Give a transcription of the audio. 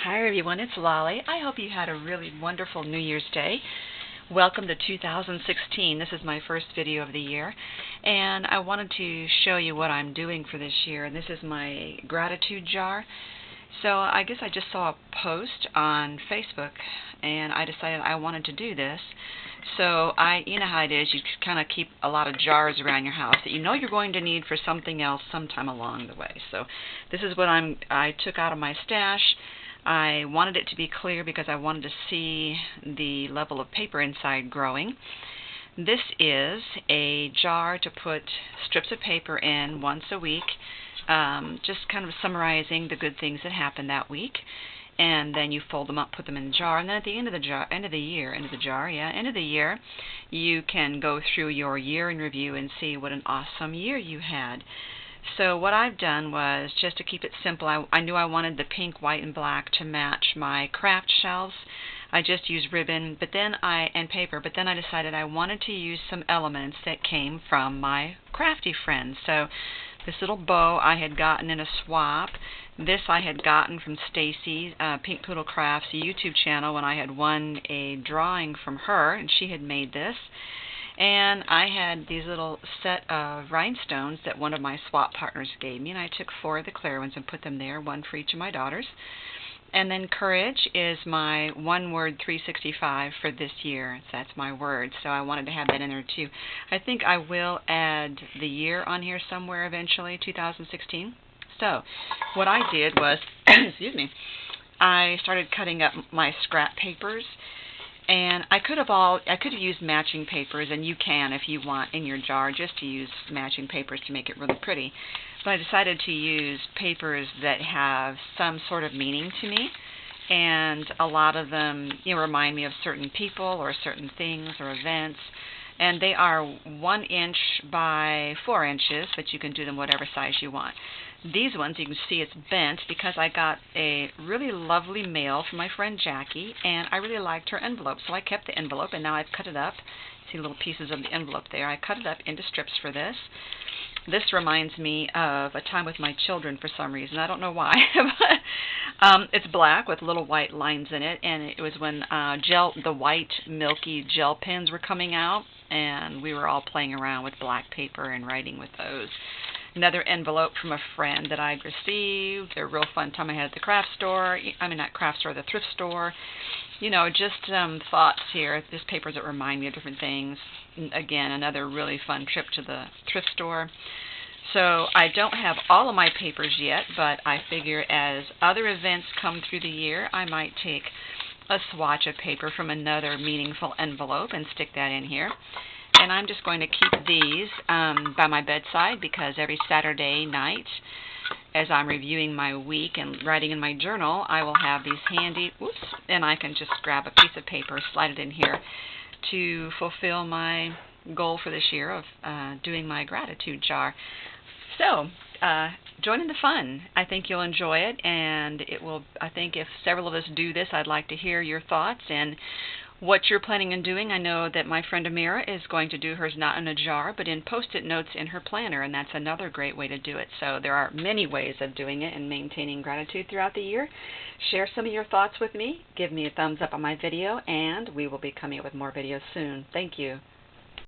Hi everyone, it's Lolly. I hope you had a really wonderful New Year's Day. Welcome to 2016. This is my first video of the year, and I wanted to show you what I'm doing for this year. And this is my gratitude jar. So I guess I just saw a post on Facebook, and I decided I wanted to do this. So you know how it is, you kind of keep a lot of jars around your house that you know you're going to need for something else sometime along the way. So this is what I took out of my stash. I wanted it to be clear because I wanted to see the level of paper inside growing. This is a jar to put strips of paper in once a week, just kind of summarizing the good things that happened that week. And then you fold them up, put them in the jar, and then at the end of the year, you can go through your year in review and see what an awesome year you had. So what I've done was, just to keep it simple, I knew I wanted the pink, white, and black to match my craft shelves. I just used ribbon and paper, but then I decided I wanted to use some elements that came from my crafty friends. So this little bow I had gotten in a swap. This I had gotten from Stacy, Pink Poodle Crafts YouTube channel, when I had won a drawing from her, and she had made this. And I had these little set of rhinestones that one of my swap partners gave me, and I took 4 of the clear ones and put them there, 1 for each of my daughters. And then courage is my one-word 365 for this year. So that's my word, so I wanted to have that in there too. I think I will add the year on here somewhere eventually, 2016. So what I did was, excuse me, I started cutting up my scrap papers. And I could have used matching papers, and you can, if you want, in your jar, just to use matching papers to make it really pretty. But I decided to use papers that have some sort of meaning to me, and a lot of them, remind me of certain people or certain things or events. And they are 1 inch by 4 inches, but you can do them whatever size you want. These ones, you can see it's bent because I got a really lovely mail from my friend Jackie, and I really liked her envelope. So I kept the envelope, and now I've cut it up. See little pieces of the envelope there. I cut it up into strips for this. This reminds me of a time with my children for some reason. I don't know why. It's black with little white lines in it, and it was when the white milky gel pens were coming out, and we were all playing around with black paper and writing with those. Another envelope from a friend that I received. A real fun time I had at the craft store. The thrift store. Just thoughts here. Just papers that remind me of different things. Again, another really fun trip to the thrift store. So I don't have all of my papers yet, but I figure as other events come through the year, I might take a swatch of paper from another meaningful envelope and stick that in here. And I'm just going to keep these by my bedside, because every Saturday night, as I'm reviewing my week and writing in my journal, I will have these handy, and I can just grab a piece of paper, slide it in here to fulfill my goal for this year of doing my gratitude jar. So, join in the fun. I think you'll enjoy it, and I think if several of us do this, I'd like to hear your thoughts and what you're planning on doing. I know that my friend Amira is going to do hers not in a jar, but in Post-it notes in her planner, and that's another great way to do it. So there are many ways of doing it and maintaining gratitude throughout the year. Share some of your thoughts with me. Give me a thumbs up on my video, and we will be coming up with more videos soon. Thank you.